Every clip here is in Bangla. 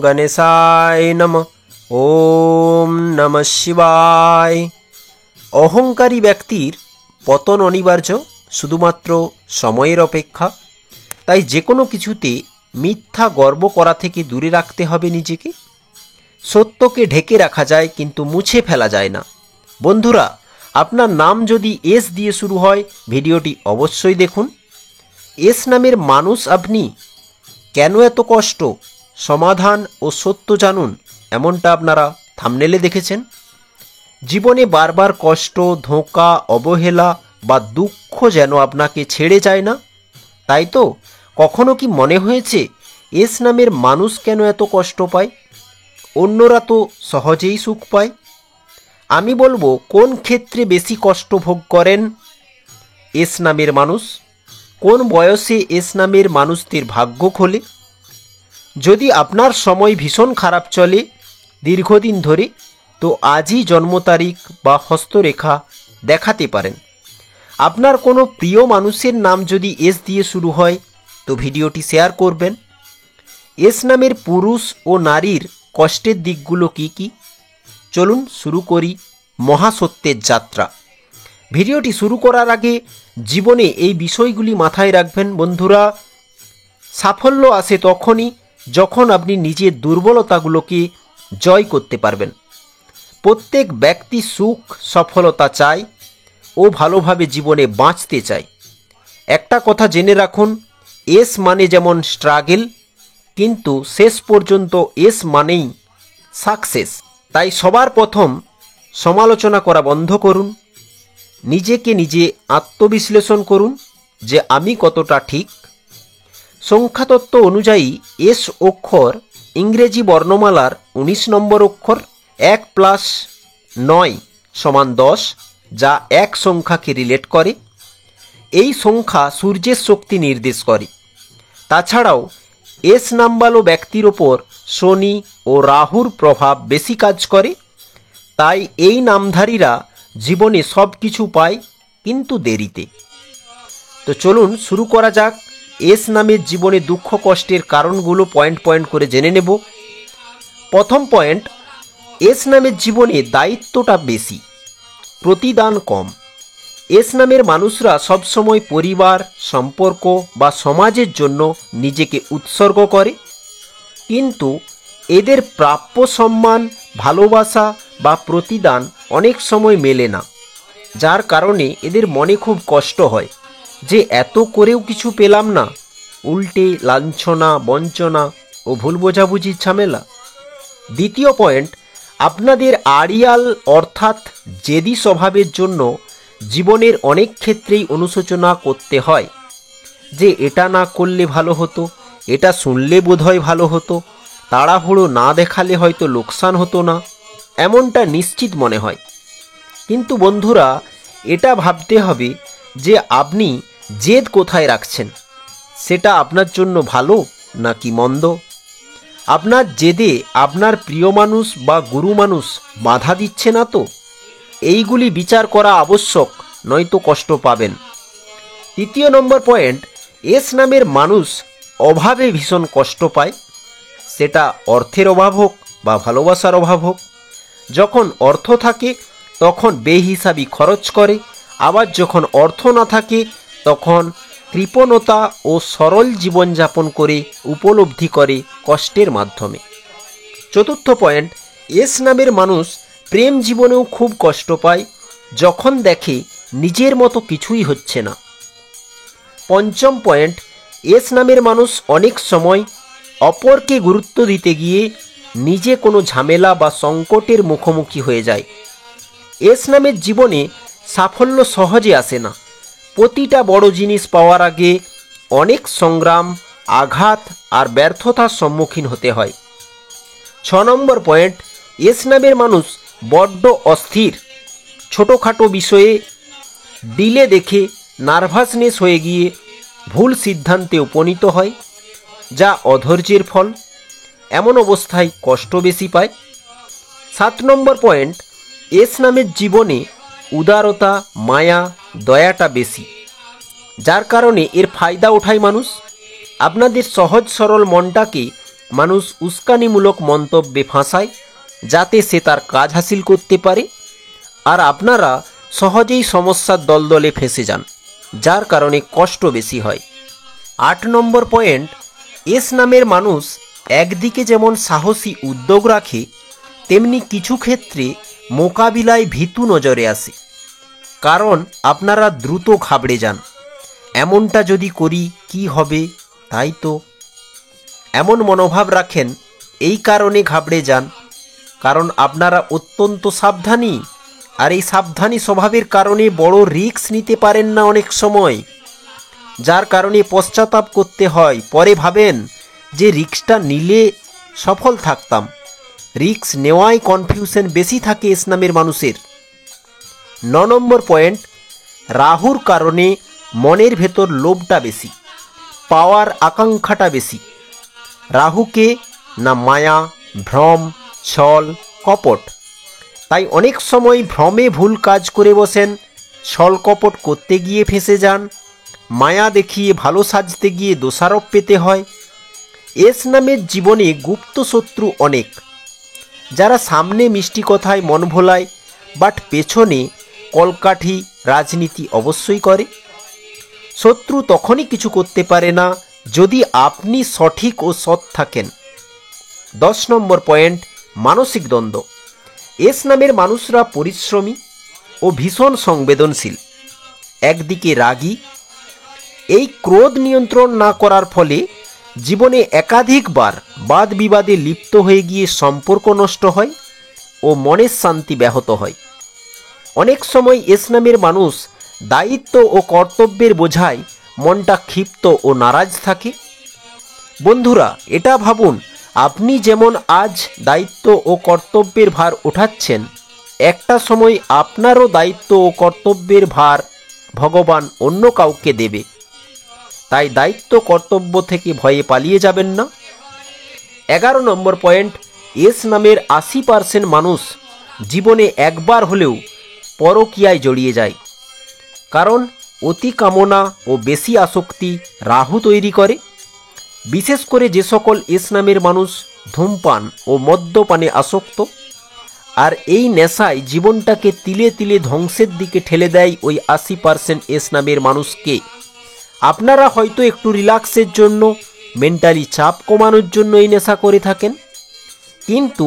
গণেশায় নমঃ। ওম নমঃ শিবায়। অহংকারী ব্যক্তির পতন অনিবার্য, শুধুমাত্র সময়ের অপেক্ষা। তাই যে কোনো কিছুতে মিথ্যা গর্ব করা থেকে দূরে রাখতে হবে নিজেকে। সত্যকে ঢেকে রাখা যায় কিন্তু মুছে ফেলা যায় না। বন্ধুরা, আপনার নাম যদি এস দিয়ে শুরু হয়, ভিডিওটি অবশ্যই দেখুন। এস নামের মানুষ আপনি, কেন এত কষ্ট, সমাধান ও সত্য জানুন, এমনটা আপনারা থাম্বনেলে দেখেছেন। জীবনে বারবার কষ্ট, ধোঁকা, অবহেলা বা দুঃখ যেন আপনাকে ছেড়ে যায় না, তাই তো? কখনো কি মনে হয়েছে এস নামের মানুষ কেন এত কষ্ট পায়? অন্যরা তো সহজেই সুখ পায়। আমি বলবো, কোন ক্ষেত্রে বেশি কষ্ট ভোগ করেন এস নামের মানুষ? কোন বয়সে এস নামের মানুষদের ভাগ্য খোলে? যদি আপনার সময় ভীষণ খারাপ চলে দীর্ঘদিন ধরে, তো আজই জন্ম তারিখ বা হস্তরেখা দেখাতে পারেন। আপনার কোনো প্রিয় মানুষের নাম যদি এস দিয়ে শুরু হয়, তো ভিডিওটি শেয়ার করবেন। এস নামের পুরুষ ও নারীর কষ্টের দিকগুলো কি কি? চলুন শুরু করি মহাসত্যের যাত্রা। ভিডিওটি শুরু করার আগে জীবনে এই বিষয়গুলি মাথায় রাখবেন বন্ধুরা। সাফল্য আসে তখনই যখন আপনি নিজের দুর্বলতাগুলোকে জয় করতে পারবেন। প্রত্যেক ব্যক্তি সুখ, সফলতা চায় ও ভালোভাবে জীবনে বাঁচতে চায়। একটা কথা জেনে রাখুন, এস মানে যেমন স্ট্রাগল, কিন্তু শেষ পর্যন্ত এস মানেই সাকসেস। তাই সবার প্রথম সমালোচনা করা বন্ধ করুন। নিজেকে নিজে আত্মবিশ্লেষণ করুন যে আমি কতটা ঠিক। সংখ্যাতত্ত্ব অনুযায়ী এস অক্ষর ইংরেজি বর্ণমালার 19 নম্বর অক্ষর। 1+9 = 10, যা এক সংখ্যাকে রিলেট করে। এই সংখ্যা সূর্যের শক্তি নির্দেশ করে। তাছাড়াও এস নামওয়ালা ব্যক্তির ওপর শনি ও রাহুর প্রভাব বেশি কাজ করে। তাই এই নামধারীরা জীবনে সব কিছু পায়, কিন্তু দেরিতে। তো চলুন শুরু করা যাক। এস নামের জীবনে দুঃখ কষ্টের কারণগুলো পয়েন্ট পয়েন্ট করে জেনে নেব। প্রথম পয়েন্ট, এস নামের জীবনে দায়িত্বটা বেশি, প্রতিদান কম। এস নামের মানুষরা সবসময় পরিবার, সম্পর্ক বা সমাজের জন্য নিজেকে উৎসর্গ করে, কিন্তু এদের প্রাপ্য সম্মান, ভালোবাসা বা প্রতিদান অনেক সময় মেলে না, যার কারণে এদের মনে খুব কষ্ট হয় যে এত করেও কিছু পেলাম না, উল্টে লাঞ্ছনা, বঞ্চনা ও ভুল বোঝাবুঝির ঝামেলা। দ্বিতীয় পয়েন্ট, আপনাদের আড়িয়াল অর্থাৎ জেদি স্বভাবের জন্য জীবনের অনেক ক্ষেত্রেই অনুশোচনা করতে হয় যে এটা না করলে ভালো হতো, এটা শুনলে বোধহয় ভালো হতো, তাড়াহুড়ো না দেখালে হয়তো লোকসান হতো না, এমনটা নিশ্চিত মনে হয়। কিন্তু বন্ধুরা, এটা ভাবতে হবে যে আপনি জেদ কোথায় রাখছেন, সেটা আপনার জন্য ভালো নাকি মন্দ। আপনার জেদে আপনার প্রিয় মানুষ বা গুরু মানুষ বাধা দিচ্ছে না তো? এইগুলি বিচার করা আবশ্যক, নয়তো কষ্ট পাবেন। তৃতীয় নম্বর পয়েন্ট, এস নামের মানুষ অভাবে ভীষণ কষ্ট পায়, সেটা অর্থের অভাব হোক বা ভালোবাসার অভাব হোক। যখন অর্থ থাকে তখন বেহিসাবি খরচ করে, আবার যখন অর্থ না থাকে তখন কৃপণতা ও সরল জীবনযাপন করে উপলব্ধি করে কষ্টের মাধ্যমে। চতুর্থ পয়েন্ট, এস নামের মানুষ প্রেম জীবনেও খুব কষ্ট পায় যখন দেখে নিজের মতো কিছুই হচ্ছে না। পঞ্চম পয়েন্ট, এস নামের মানুষ অনেক সময় অপরকে গুরুত্ব দিতে গিয়ে নিজে কোনো ঝামেলা বা সংকটের মুখোমুখি হয়ে যায়। এস নামের জীবনে সাফল্য সহজে আসে না। প্রতিটা বড় জিনিস পাওয়ার আগে অনেক সংগ্রাম, আঘাত আর ব্যর্থতার সম্মুখীন হতে হয়। 6 নম্বর পয়েন্ট, এস নামের মানুষ বড্ড অস্থির। ছোটোখাটো বিষয়ে ডিলে দেখে নার্ভাসনেস হয়ে গিয়ে ভুল সিদ্ধান্তে উপনীত হয়, যা অধৈর্যের ফল। এমন অবস্থায় কষ্ট বেশি পায়। 7 নম্বর পয়েন্ট, এস নামের জীবনে উদারতা, মায়া, দয়াটা বেশি, যার কারণে এর ফায়দা ওঠায় মানুষ। আপনাদের সহজ সরল মনটাকে মানুষ উস্কানিমূলক মন্তব্যে ফাঁসায় যাতে সে তার কাজ হাসিল করতে পারে, আর আপনারা সহজেই সমস্যার দলদলে ফেঁসে যান, যার কারণে কষ্ট বেশি হয়। 8 নম্বর পয়েন্ট, এস নামের মানুষ একদিকে যেমন সাহসী উদ্যোগ রাখে, তেমনি কিছু ক্ষেত্রে মোকাবিলায় ভীতু নজরে আসে, কারণ আপনারা দ্রুত ঘাবড়ে যান। এমনটা যদি করি কি হবে, তাই তো এমন মনোভাব রাখেন। এই কারণে ঘাবড়ে যান কারণ আপনারা অত্যন্ত সাবধানী, আর এই সাবধানী স্বভাবের কারণে বড় রিস্ক নিতে পারেন না অনেক সময়, যার কারণে পশ্চাতাপ করতে হয়। পরে ভাবেন যে রিস্কটা নিলে সফল থাকতাম। রিস্ক নেওয়ায় কনফিউশন বেশি থাকে এস নামের মানুষের। 9 নম্বর পয়েন্ট, রাহুর কারণে মনের ভেতর লোভটা বেশি, পাওয়ার আকাঙ্ক্ষাটা বেশি। রাহুকে না মায়া, ভ্রম, ছল, কপট, তাই অনেক সময় ভ্রমে ভুল কাজ করে বসেন, ছল কপট করতে গিয়ে ফেঁসে যান, মায়া দেখিয়ে ভালো সাজতে গিয়ে দোষারোপ পেতে হয়। এস নামের জীবনে গুপ্ত শত্রু অনেক, যারা সামনে মিষ্টি কথায় মন ভোলায়, বাট পেছনে কলকাঠি রাজনীতি অবশ্যই করে। শত্রু তখনই কিছু করতে পারে না যদি আপনি সঠিক ও সৎ থাকেন। 10 নম্বর পয়েন্ট, মানসিক দ্বন্দ্ব। এস নামের মানুষরা পরিশ্রমী ও ভীষণ সংবেদনশীল, একদিকে রাগী। এই ক্রোধ নিয়ন্ত্রণ না করার ফলে জীবনে একাধিকবার বাদ বিবাদে লিপ্ত হয়ে গিয়ে সম্পর্ক নষ্ট হয় ও মনের শান্তি ব্যাহত হয়। অনেক সময় এস নামের মানুষ দায়িত্ব ও কর্তব্যের বোঝায় মনটা ক্ষিপ্ত ও নারাজ থাকে। বন্ধুরা, এটা ভাবুন, আপনি যেমন আজ দায়িত্ব ও কর্তব্যের ভার ওঠাচ্ছেন, একটা সময় আপনারও দায়িত্ব ও কর্তব্যের ভার ভগবান অন্য কাউকে দেবে। তাই দায়িত্ব কর্তব্য থেকে ভয়ে পালিয়ে যাবেন না। 11 নম্বর পয়েন্ট, এস নামের 80% মানুষ জীবনে একবার হলেও পরকীয়ায় জড়িয়ে যায়, কারণ অতি কামনা ও বেশি আসক্তি রাহু তৈরি করে। বিশেষ করে যে সকল এস নামের মানুষ ধূমপান ও মদ্যপানে আসক্ত, আর এই নেশায় জীবনটাকে তিলে তিলে ধ্বংসের দিকে ঠেলে দেয় ওই 80% এস নামের মানুষকে। আপনারা হয়তো একটু রিল্যাক্সের জন্য, মেন্টালি চাপ কমানোর জন্য এই নেশা করে থাকেন, কিন্তু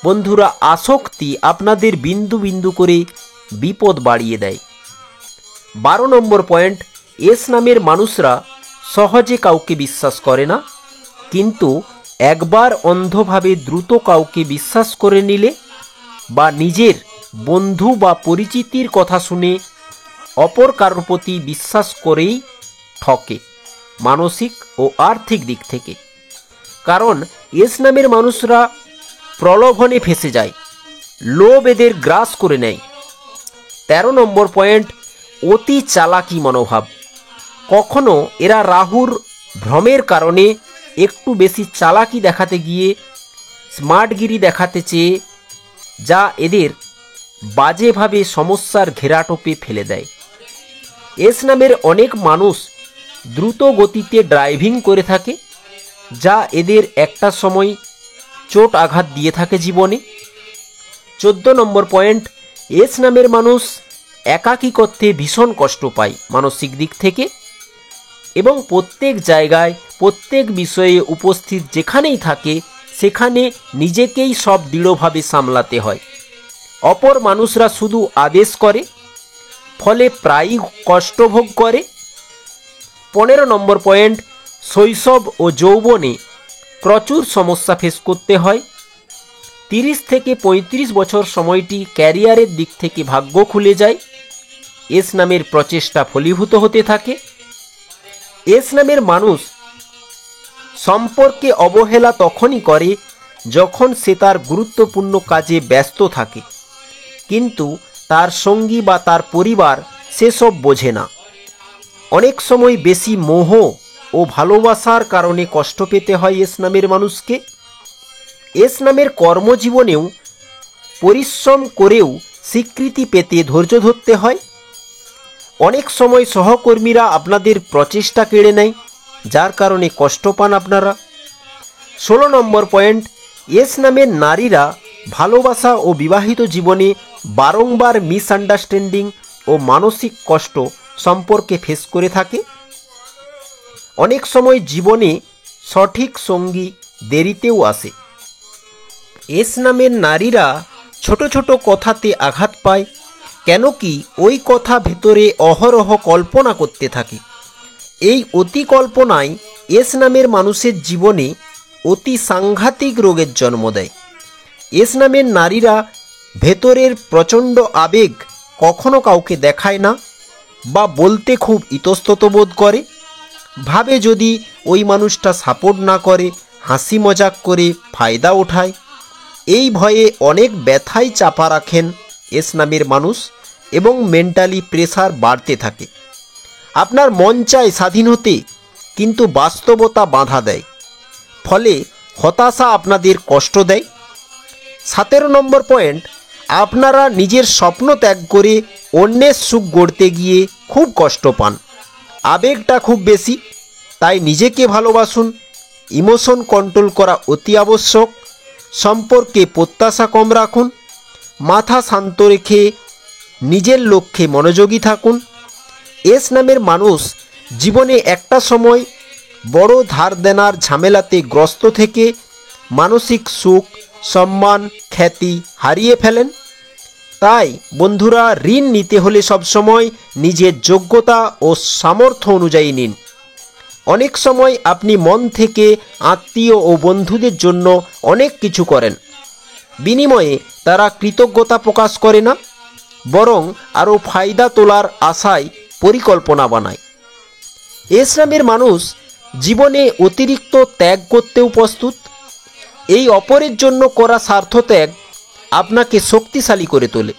বন্ধুরা আসক্তি আপনাদের বিন্দু বিন্দু করে বিপদ বাড়িয়ে দেয়। 12 নম্বর পয়েন্ট, এস নামের মানুষরা সহজে কাউকে বিশ্বাস করে না, কিন্তু একবার অন্ধভাবে দ্রুত কাউকে বিশ্বাস করে নিলে বা নিজের বন্ধু বা পরিচিতির কথা শুনে অপর কারোর প্রতি বিশ্বাস করেই ঠকে, মানসিক ও আর্থিক দিক থেকে। কারণ এস নামের মানুষরা প্রলোভনে ফেঁসে যায়, লোভ এদের গ্রাস করে নেয়। 13 নম্বর পয়েন্ট, অতি চালাকি মনোভাব। কখনো এরা রাহুর ভ্রমের কারণে একটু বেশি চালাকি দেখাতে গিয়ে স্মার্টগিরি দেখাতে চেয়ে, যা এদের বাজেভাবে সমস্যার ঘেরাটোপে ফেলে দেয়। এস নামের অনেক মানুষ দ্রুত গতিতে ড্রাইভিং করে থাকে, যা এদের একটা সময় চোট আঘাত দিয়ে থাকে জীবনে। 14 নম্বর পয়েন্ট, এস নামের মানুষ একাকিত্বে ভীষণ কষ্ট পায় মানসিক দিক থেকে, এবং প্রত্যেক জায়গায় প্রত্যেক বিষয়ে উপস্থিত যেখানেই থাকে সেখানে নিজেকেই সব দৃঢ়ভাবে সামলাতে হয়। অপর মানুষরা শুধু আদেশ করে, ফলে প্রায়ই কষ্ট ভোগ করে। 15 নম্বর পয়েন্ট, শৈশব ও যৌবনে প্রচুর সমস্যা ফেস করতে হয়। 30 থেকে 35 বছর সময়টি ক্যারিয়ারের দিক থেকে ভাগ্য খুলে যায়। এস নামের প্রচেষ্টা ফলীভূত হতে থাকে। এস নামের মানুষ সম্পর্কে অবহেলা তখনই করে যখন সে তার গুরুত্বপূর্ণ কাজে ব্যস্ত থাকে, কিন্তু তার সঙ্গী বা তার পরিবার সেসব বোঝে না। অনেক সময় বেশি মোহ ও ভালোবাসার কারণে কষ্ট পেতে হয় এস নামের মানুষকে। এস নামের কর্মজীবনেও পরিশ্রম করেও স্বীকৃতি পেতে ধৈর্য ধরতে হয়। অনেক সময় সহকর্মীরা আপনাদের প্রচেষ্টা কেড়ে নেয়, যার কারণে কষ্ট পান আপনারা। 16 নম্বর পয়েন্ট, এস নামের নারীরা ভালোবাসা ও বিবাহিত জীবনে বারংবার মিসআন্ডারস্ট্যান্ডিং ও মানসিক কষ্ট সম্পর্কে ফেস করে থাকে। অনেক সময় জীবনে সঠিক সঙ্গী দেরিতেও আসে। এস নামের নারীরা ছোট ছোট কথাতে আঘাত পায়, কেন কি ওই কথা ভেতরে অহরহ কল্পনা করতে থাকে। এই অতি কল্পনায় এস নামের মানুষের জীবনে অতি সাংঘাতিক রোগের জন্ম দেয়। এস নামের নারীরা ভেতরের প্রচণ্ড আবেগ কখনো কাউকে দেখায় না বা বলতে খুব ইতস্তত বোধ করে, ভাবে যদি ওই মানুষটা সাপোর্ট না করে, হাসি মজাক করে ফায়দা ওঠায়। এই ভয়ে অনেক ব্যথাই চাপা রাখেন এস নামের মানুষ এবং মেন্টালি প্রেসার বাড়তে থাকে। আপনার মন চায় স্বাধীন হতে, কিন্তু বাস্তবতা বাধা দেয়, ফলে হতাশা আপনাদের কষ্ট দেয়। 17 নম্বর পয়েন্ট, আপনারা নিজের স্বপ্ন ত্যাগ করে অন্যের সুখ গড়তে গিয়ে খুব কষ্ট পান। আবেগটা খুব বেশি, তাই নিজেকে ভালোবাসুন। ইমোশন কন্ট্রোল করা অতি আবশ্যক। সম্পর্কে প্রত্যাশা কম রাখুন। মাথা শান্ত রেখে নিজের লক্ষ্যে মনোযোগী থাকুন। এস নামের মানুষ জীবনে একটা সময় বড় ধার দেনার ঝামেলাতে গ্রস্ত থেকে মানসিক সুখ, সম্মান, খ্যাতি হারিয়ে ফেলেন। তাই বন্ধুরা, ঋণ নিতে হলে সবসময় নিজের যোগ্যতা ও সামর্থ্য অনুযায়ী নিন। অনেক সময় আপনি মন থেকে আত্মীয় ও বন্ধুদের জন্য অনেক কিছু করেন, বিনিময়ে তারা কৃতজ্ঞতা প্রকাশ করে না, বরং আরও ফায়দা তোলার আশায় পরিকল্পনা বানায়। এস নামের মানুষ জীবনে অতিরিক্ত ত্যাগ করতেও প্রস্তুত। এই অপরের জন্য করা স্বার্থত্যাগ আপনাকে শক্তিশালী করে তোলে।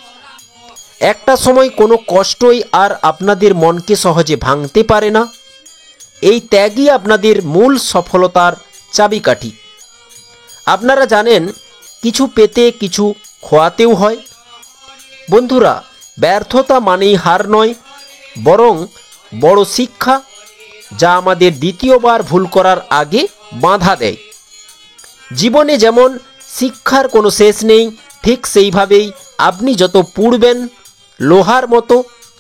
একটা সময় কোনো কষ্টই আর আপনাদের মনকে সহজে ভাঙতে পারে না। এই ত্যাগই আপনাদের মূল সফলতার চাবিকাঠি। আপনারা জানেন, কিছু পেতে কিছু খোয়াতেও হয়। বন্ধুরা, ব্যর্থতা মানেই হার নয়, বরং বড় শিক্ষা, যা আমাদের দ্বিতীয়বার ভুল করার আগে বাধা দেয়। জীবনে যেমন শিক্ষার কোনো শেষ নেই, ঠিক সেইভাবেই আপনি যত পুড়বেন লোহার মতো,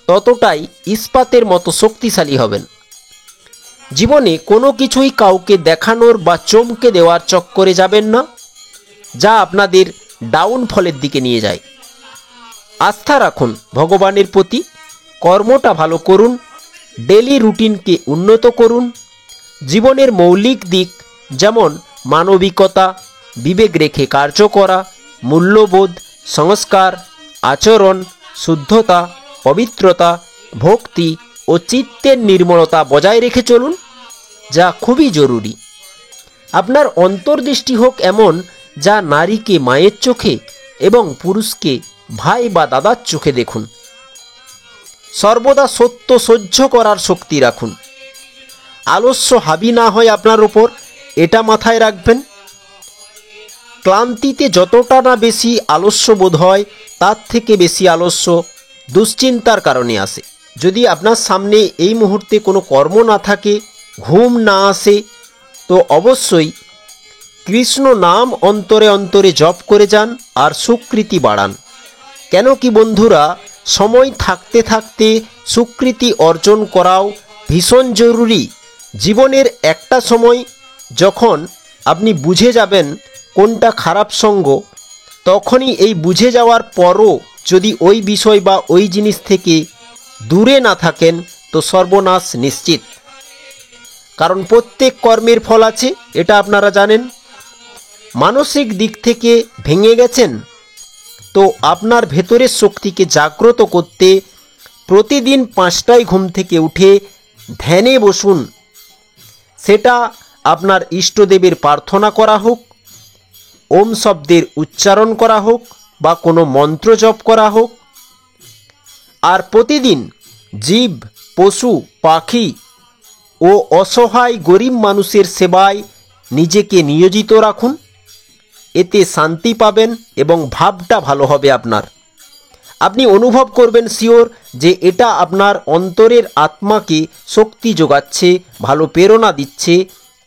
ততটাই ইস্পাতের মতো শক্তিশালী হবেন। জীবনে কোনো কিছুই কাউকে দেখানোর বা চমকে দেওয়ার চক্করে যাবেন না, যা আপনাদের ডাউনফলের দিকে নিয়ে যায়। আস্থা রাখুন ভগবানের প্রতি, কর্মটা ভালো করুন, ডেলি রুটিনকে উন্নত করুন। জীবনের মৌলিক দিক যেমন মানবিকতা, বিবেক রেখে কার্য করা, মূল্যবোধ, সংস্কার, আচরণ, শুদ্ধতা, পবিত্রতা, ভক্তি ও চিত্তের নির্মলতা বজায় রেখে চলুন, যা খুবই জরুরি। আপনার অন্তর্দৃষ্টি হোক এমন, যা নারীকে মায়ের চোখে এবং পুরুষকে ভাই বা দাদার চোখে দেখুন। সর্বদা সত্য সহ্য করার শক্তি রাখুন। আলস্য হাবি না হয় আপনার ওপর, এটা মাথায় রাখবেন। ক্লান্তিতে যতটা না বেশি আলস্য বোধ হয়, তার থেকে বেশি আলস্য দুশ্চিন্তার কারণে আসে। যদি আপনার সামনে এই মুহূর্তে কোনো কর্ম না থাকে, ঘুম না আসে, তো অবশ্যই কৃষ্ণ নাম অন্তরে অন্তরে জপ করে যান আর সুকৃতি বাড়ান। কেন কি বন্ধুরা, সময় থাকতে থাকতে সুকৃতি অর্জন করাও ভীষণ জরুরি। জীবনের একটা সময় যখন আপনি বুঝে যাবেন কোনটা খারাপ সঙ্গ, তখনই এই বুঝে যাওয়ার পরও যদি ওই বিষয় বা ওই জিনিস থেকে দূরে না থাকেন, তো সর্বনাশ নিশ্চিত। কারণ প্রত্যেক কর্মের ফল আছে, এটা আপনারা জানেন। মানসিক দিক থেকে ভেঙে গেছেন, তো আপনার ভেতরের শক্তিকে জাগ্রত করতে প্রতিদিন 5টায় ঘুম থেকে উঠে ধ্যানে বসুন। সেটা আপনার ইষ্টদেবের প্রার্থনা করা হোক, ওম শব্দের উচ্চারণ করা হোক, বা কোনো মন্ত্র জপ করা হোক। আর প্রতিদিন জীব, পশু, পাখি ও অসহায় গরিব মানুষের সেবায় নিজেকে নিয়োজিত রাখুন। এতে শান্তি পাবেন এবং ভাবটা ভালো হবে আপনার। আপনি অনুভব করবেন শিওর যে এটা আপনার অন্তরের আত্মাকে শক্তি যোগাচ্ছে, ভালো প্রেরণা দিচ্ছে,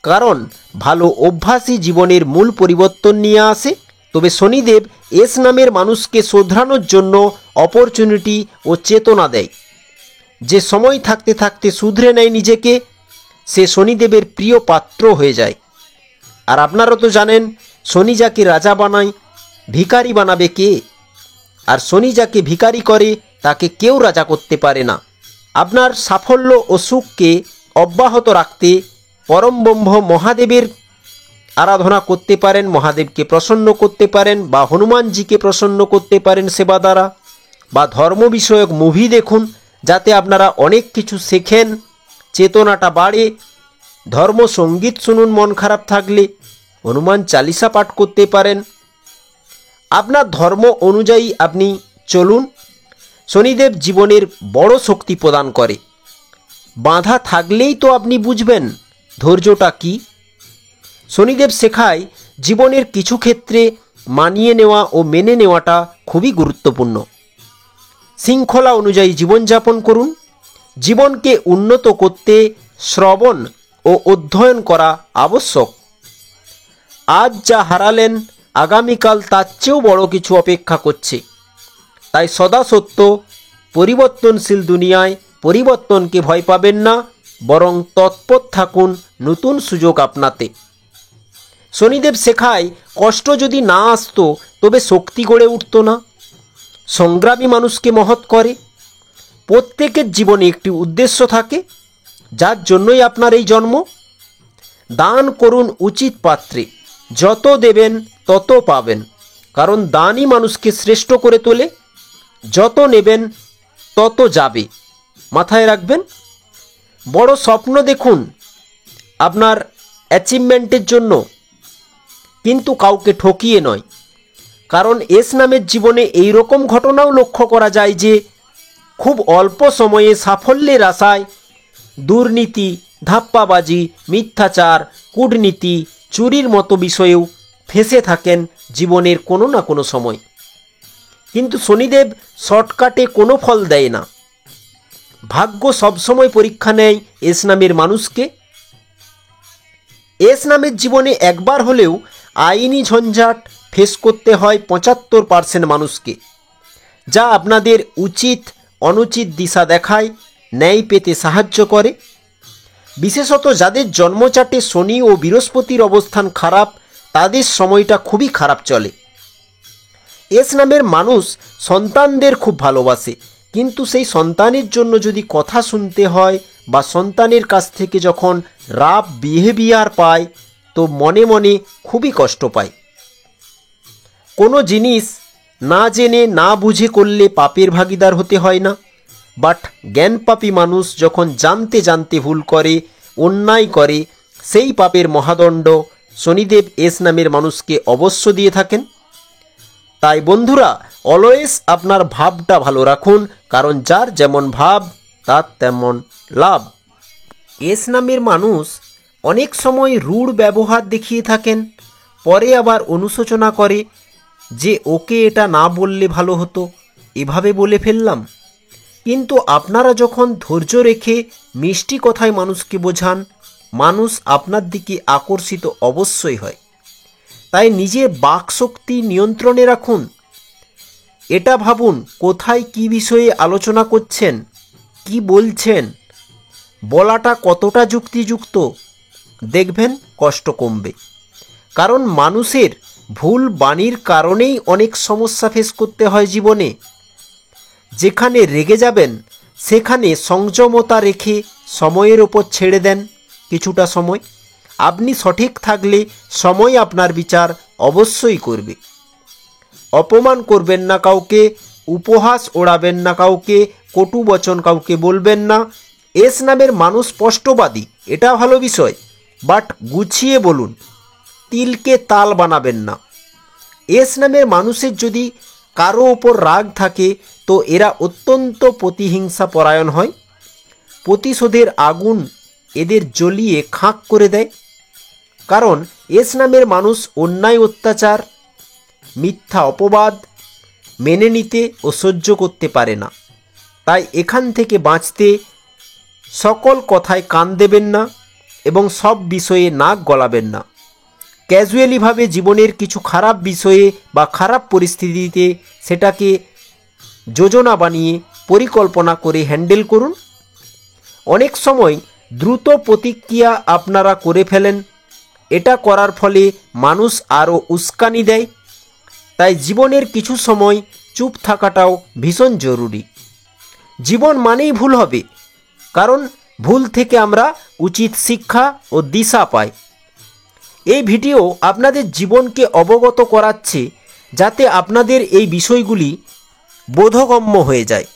কারণ ভালো অভ্যাসই জীবনের মূল পরিবর্তন নিয়ে আসে। তবে শনিদেব এস নামের মানুষকে শোধরানোর জন্য অপরচুনিটি ও চেতনা দেয়। যে সময় থাকতে থাকতে শুধরে নেয় নিজেকে, সে শনিদেবের প্রিয় পাত্র হয়ে যায়। আর আপনারা তো জানেন, শনি যাকে রাজা বানায়, ভিখারি বানাবে কে? আর শনি যাকে ভিখারি করে, তাকে কেউ রাজা করতে পারে না। আপনার সাফল্য ও সুখকে অব্যাহত রাখতে পরম ব্রহ্ম মহাদেবের আরাধনা করতে পারেন, মহাদেবকে প্রসন্ন করতে পারেন, বা হনুমানজিকে প্রসন্ন করতে পারেন সেবা দ্বারা, বা ধর্ম বিষয়ক মুভি দেখুন, যাতে আপনারা অনেক কিছু শেখেন, চেতনাটা বাড়ে। ধর্ম সঙ্গীত শুনুন, মন খারাপ থাকলে হনুমান চালিসা পাঠ করতে পারেন। আপনার ধর্ম অনুযায়ী আপনি চলুন। শনিদেব জীবনের বড় শক্তি প্রদান করে। বাধা থাকলেই তো আপনি বুঝবেন ধৈর্যটা কি। শনিদেব শেখায় জীবনের কিছু ক্ষেত্রে মানিয়ে নেওয়া ও মেনে নেওয়াটা খুবই গুরুত্বপূর্ণ। শৃঙ্খলা অনুযায়ী জীবনযাপন করুন। জীবনকে উন্নত করতে শ্রবণ ও অধ্যয়ন করা আবশ্যক। আজ যা হারালেন, আগামীকাল তার চেয়েও বড় কিছু অপেক্ষা করছে। তাই সদা সত্য পরিবর্তনশীল দুনিয়ায় পরিবর্তনকে ভয় পাবেন না, বরং তৎপর থাকুন নতুন সুযোগ আপনাতে। শনিদেব শেখায়, কষ্ট যদি না আসতো তবে শক্তি গড়ে উঠত না। সংগ্রামী মানুষকে মহৎ করে। প্রত্যেকের জীবনে একটি উদ্দেশ্য থাকে, যার জন্যই আপনার এই জন্ম। দান করুন উচিত পাত্রে, যত দেবেন তত পাবেন, কারণ দানই মানুষকে শ্রেষ্ঠ করে তোলে। যত নেবেন তত যাবে, মাথায় রাখবেন। বড় স্বপ্ন দেখুন আপনার অ্যাচিভমেন্টের জন্য, কিন্তু কাউকে ঠকিয়ে নয়। কারণ এস নামের জীবনে এই রকম ঘটনাও লক্ষ্য করা যায় যে খুব অল্প সময়ে সাফল্যের আশায় দুর্নীতি, ধাপ্পাবাজি, মিথ্যাচার, কূটনীতি, চুরির মতো বিষয়েও ফেঁসে থাকেন জীবনের কোনো না কোনো সময়। কিন্তু শনিদেব শর্টকাটে কোনো ফল দেয় না। ভাগ্য সবসময় পরীক্ষা নেয় এস নামের মানুষকে। এস নামের জীবনে একবার হলেও আইনি ঝঞ্ঝাট ফেস করতে হয় 75% মানুষকে, যা আপনাদের উচিত অনুচিত দিশা দেখায়, ন্যায় পেতে সাহায্য করে। বিশেষত যাদের জন্মচাটে শনি ও বৃহস্পতির অবস্থান খারাপ, তাদের সময়টা খুবই খারাপ চলে। এস নামের মানুষ সন্তানদের খুব ভালোবাসে, কিন্তু সেই সন্তানের জন্য যদি কথা শুনতে হয় বা সন্তানের কাছ থেকে যখন রাফ বিহেভিয়ার পায়, তো মনে মনে খুবই কষ্ট পায়। কোনো জিনিস না জেনে না বুঝে করলে পাপের ভাগিদার হতে হয় না, বাট জ্ঞানপাপী মানুষ যখন জানতে জানতে ভুল করে, অন্যায় করে, সেই পাপের মহাদণ্ড শনিদেব এস নামের মানুষকে অবশ্য দিয়ে থাকেন। তাই বন্ধুরা, অলওয়েজ আপনার ভাবটা ভালো রাখুন, কারণ যার যেমন ভাব তার তেমন লাভ। এস নামের মানুষ অনেক সময় রূঢ় ব্যবহার দেখিয়ে থাকেন, পরে আবার অনুশোচনা করে যে ওকে এটা না বললে ভালো হতো, এভাবে বলে ফেললাম। কিন্তু আপনারা যখন ধৈর্য রেখে মিষ্টি কথায় মানুষকে বোঝান, মানুষ আপনার দিকে আকর্ষিত অবশ্যই হয়। তাই নিজের বাকশক্তি নিয়ন্ত্রণে রাখুন। এটা ভাবুন কোথায় কি বিষয়ে আলোচনা করছেন, কি বলছেন, বলাটা কতটা যুক্তিযুক্ত। দেখবেন কষ্ট কমবে। কারণ মানুষের ভুল বাণীর কারণেই অনেক সমস্যা ফেস করতে হয় জীবনে। যেখানে রেগে যাবেন সেখানে সংযমতা রেখে সময়ের ওপর ছেড়ে দেন কিছুটা সময়। আপনি সঠিক থাকলে সময় আপনার বিচার অবশ্যই করবে। অপমান করবেন না কাউকে, উপহাস ওড়াবেন না কাউকে, কটু বচন কাউকে বলবেন না। এস নামের মানুষ স্পষ্টবাদী, এটা ভালো বিষয়, বাট গুছিয়ে বলুন, তিলকে তাল বানাবেন না। এস নামের মানুষের যদি কারো ওপর রাগ থাকে, তো এরা অত্যন্ত প্রতিহিংসা পরায়ণ হয়। প্রতিশোধের আগুন এদের জ্বলিয়ে খাঁক করে দেয়। কারণ এস নামের মানুষ অন্যায়, অত্যাচার, মিথ্যা অপবাদ মেনে নিতে ও সহ্য করতে পারে না। তাই এখান থেকে বাঁচতে সকল কথায় কান দেবেন না। এবং সব বিষয়ে নাক গলাবেন না। ক্যাজুয়ালিভাবে জীবনের কিছু খারাপ বিষয়ে বা খারাপ পরিস্থিতিতে সেটাকে যোজনা বানিয়ে পরিকল্পনা করে হ্যান্ডেল করুন। অনেক সময় দ্রুত প্রতিক্রিয়া আপনারা করে ফেলেন, এটা করার ফলে মানুষ আরও উস্কানি দেয়। তাই জীবনের কিছু সময় চুপ থাকাটাও ভীষণ জরুরি। জীবন মানেই ভুল হবে, কারণ ভুল থেকে আমরা উচিত শিক্ষা ও দিশা পাই। এই ভিডিও আপনাদের জীবনকে অবগত করাচ্ছে, যাতে আপনাদের এই বিষয়গুলি বোধগম্য হয়ে যায়।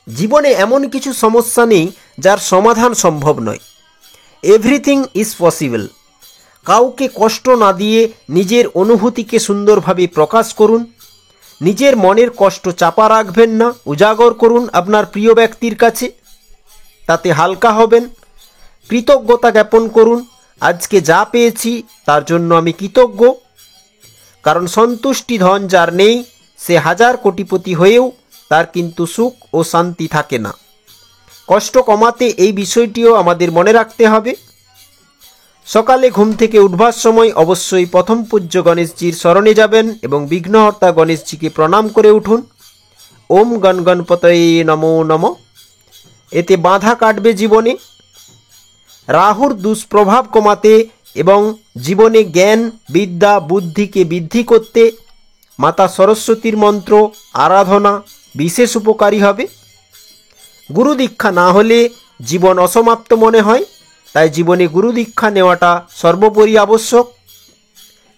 জীবনে এমন কিছু সমস্যা নেই যার সমাধান সম্ভব নয়। Everything is possible. কাউকে কষ্ট না দিয়ে নিজের অনুভূতিকে সুন্দরভাবে প্রকাশ করুন। নিজের মনের কষ্ট চাপা রাখবেন না, উজাগর করুন আপনার প্রিয় ব্যক্তির কাছে, তাতে হালকা হবেন। কৃতজ্ঞতা জ্ঞাপন করুন, আজকে যা পেয়েছি তার জন্য আমি কৃতজ্ঞ। কারণ সন্তুষ্টি ধন যার নেই, সে হাজার কোটিপতি হয়েও তার কিন্তু সুখ ও শান্তি থাকে না। কষ্ট কমাতে এই বিষয়টিও আমাদের মনে রাখতে হবে। সকালে ঘুম থেকে উঠবার সময় অবশ্যই প্রথম পূজ্য গণেশজির শরণে যাবেন এবং বিঘ্নহর্তা গণেশজিকে প্রণাম করে উঠুন। ওম গণ গণপতয়ে নমো নমঃ। এতে বাধা কাটবে জীবনে। রাহুর দুষ্প্রভাব কমাতে এবং জীবনে জ্ঞান বিদ্যা বুদ্ধিকে বৃদ্ধি করতে মাতা সরস্বতীর মন্ত্র আরাধনা বিশেষ উপকারী হবে। গুরু দীক্ষা না হলে জীবন অসমাপ্ত মনে হয়, তাই জীবনে গুরু দীক্ষা নেওয়াটা সর্বোপরি আবশ্যক।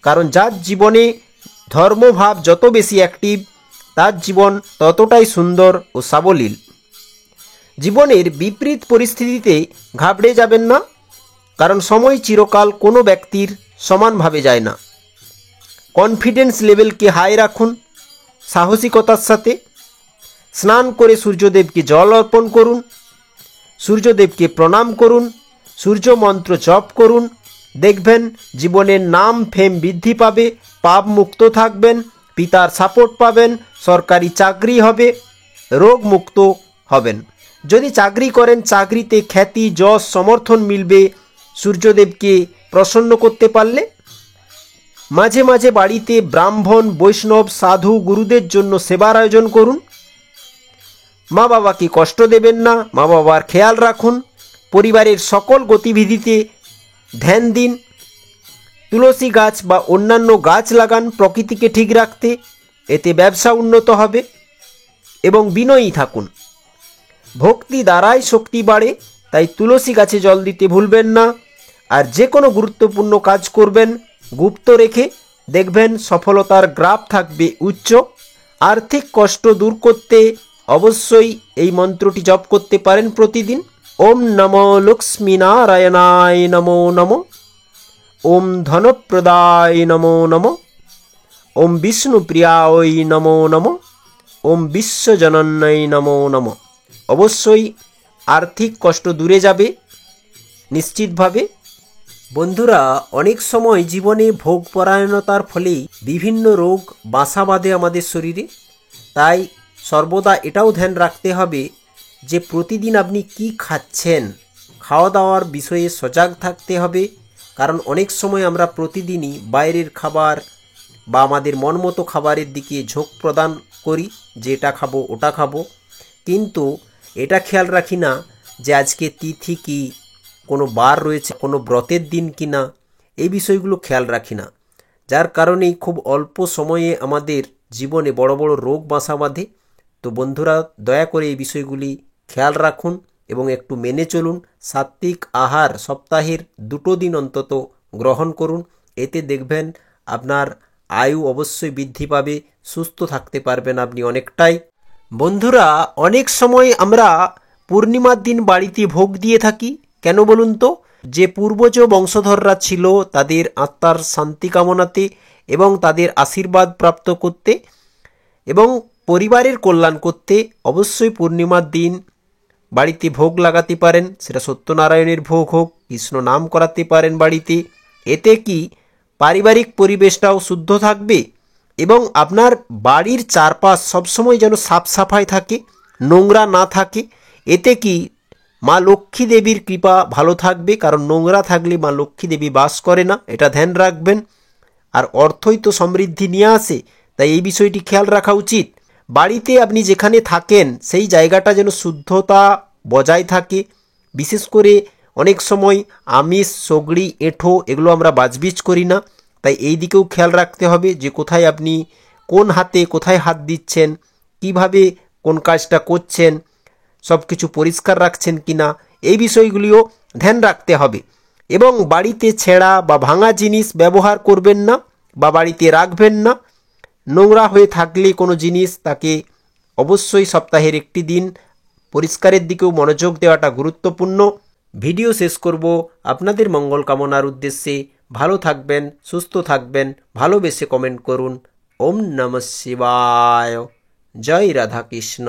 কারণ যার জীবনে ধর্মভাব যত বেশি অ্যাক্টিভ, তার জীবন ততটাই সুন্দর ও সাবলীল। জীবনের বিপরীত পরিস্থিতিতে ঘাবড়ে যাবেন না, কারণ সময় চিরকাল কোনো ব্যক্তির সমানভাবে যায় না। কনফিডেন্স লেভেলকে হাই রাখুন সাহসিকতার সাথে। স্নান করে সূর্যদেবকে জল অর্পণ করুন, সূর্যদেবকে প্রণাম করুন, সূর্য মন্ত্র জপ করুন। দেখবেন জীবনের নাম ফেম বৃদ্ধি পাবে, পাপ মুক্ত থাকবেন, পিতার সাপোর্ট পাবেন, সরকারি চাকরি হবে, রোগ মুক্ত হবেন। যদি চাকরি করেন, চাকরিতে খ্যাতি যশ সমর্থন মিলবে সূর্যদেবকে প্রসন্ন করতে পারলে। মাঝে মাঝে বাড়িতে ব্রাহ্মণ বৈষ্ণব সাধু গুরুদের জন্য সেবার আয়োজন করুন। মা বাবাকে কষ্ট দেবেন না, মা বাবার খেয়াল রাখুন। পরিবারের সকল গতিবিধিতে ধ্যান দিন। তুলসী গাছ বা অন্যান্য গাছ লাগান প্রকৃতিকে ঠিক রাখতে, এতে ব্যবসা উন্নত হবে। এবং বিনয়ী থাকুন। ভক্তি দ্বারাই শক্তি বাড়ে, তাই তুলসী গাছে জল দিতে ভুলবেন না। আর যে কোনো গুরুত্বপূর্ণ কাজ করবেন গুপ্ত রেখে, দেখবেন সফলতার গ্রাফ থাকবে উচ্চ। আর্থিক কষ্ট দূর করতে অবশ্যই এই মন্ত্রটি জপ করতে পারেন প্রতিদিন। ওম নমো লক্ষ্মী নারায়ণায় নমো নমঃ। ওম ধনপ্রদায় নমো নমঃ। ওম বিষ্ণুপ্রিয়ায় নমো নমঃ। ওম বিশ্বজনন্যই নমো নমঃ। অবশ্যই আর্থিক কষ্ট দূরে যাবে নিশ্চিতভাবে। বন্ধুরা, অনেক সময় জীবনে ভোগপরায়ণতার ফলে বিভিন্ন রোগ বাসা বাঁধে আমাদের শরীরে। তাই সর্বদা এটাও ধ্যান রাখতে হবে যে প্রতিদিন আপনি কি খাচ্ছেন, খাওয়া দাওয়ার বিষয়ে সজাগ থাকতে হবে। কারণ অনেক সময় আমরা প্রতিদিনই বাইরের খাবার বা আমাদের মন মতো খাবারের দিকে ঝোঁক প্রদান করি, যে এটা খাবো ওটা খাবো, কিন্তু এটা খেয়াল রাখি না যে আজকে তিথি কি, কোনো বার রয়েছে, কোনো ব্রতের দিন কি না, এই বিষয়গুলো খেয়াল রাখি না। যার কারণেই খুব অল্প সময়ে আমাদের জীবনে বড় বড় রোগ বাসা বাঁধে। তো বন্ধুরা, দয়া করে এই বিষয়গুলি খেয়াল রাখুন এবং একটু মেনে চলুন। সাত্ত্বিক আহার সপ্তাহের 2 দিন অন্তত গ্রহণ করুন। এতে দেখবেন আপনার আয়ু অবশ্যই বৃদ্ধি পাবে, সুস্থ থাকতে পারবেন আপনি অনেকটাই। বন্ধুরা, অনেক সময় আমরা পূর্ণিমার দিন বাড়িতে ভোগ দিয়ে থাকি। কেন বলুন তো? যে পূর্বজ বংশধররা ছিল তাদের আত্মার শান্তি কামনাতে এবং তাদের আশীর্বাদ প্রাপ্ত করতে এবং পরিবারের কল্যাণ করতে অবশ্যই পূর্ণিমার দিন বাড়িতে ভোগ লাগাতে পারেন। সেটা সত্যনারায়ণের ভোগ হোক, কৃষ্ণ নাম করাতে পারেন বাড়িতে। এতে কি পারিবারিক পরিবেশটাও শুদ্ধ থাকবে এবং আপনার বাড়ির চারপাশ সবসময় যেন সাফ সাফাই থাকে, নোংরা না থাকে। এতে কি মা লক্ষ্মী দেবীর কৃপা ভালো থাকবে, কারণ নোংরা থাকলে মা লক্ষ্মী দেবী বাস করে না, এটা ধ্যান রাখবেন। আর অর্থই তো সমৃদ্ধি নিয়ে আসে, তাই এই বিষয়টি খেয়াল রাখা উচিত। বাড়িতে আপনি যেখানে থাকেন সেই জায়গাটা যেন শুদ্ধতা বজায় থাকে। বিশেষ করে অনেক সময় আমিষ, সগড়ি, এঁঠো এগুলো আমরা বাজবিজ করি না, তাই এই দিকেও খেয়াল রাখতে হবে যে কোথায় আপনি কোন হাতে কোথায় হাত দিচ্ছেন, কিভাবে কোন কাজটা করছেন, সব কিছু পরিষ্কার রাখছেন কিনা, এই বিষয়গুলিও ধ্যান রাখতে হবে। এবং বাড়িতে ছেঁড়া বা ভাঙা জিনিস ব্যবহার করবেন না বা বাড়িতে রাখবেন না। নোংরা হয়ে থাকলে কোনো জিনিস তাকে অবশ্যই সপ্তাহের একটি দিন পরিষ্কারের দিকেও মনোযোগ দেওয়াটা গুরুত্বপূর্ণ। ভিডিও শেষ করব আপনাদের মঙ্গল কামনার উদ্দেশ্যে। ভালো থাকবেন, সুস্থ থাকবেন, ভালোবেসে কমেন্ট করুন। ওম নমঃ শিবায়। জয় রাধাকৃষ্ণ।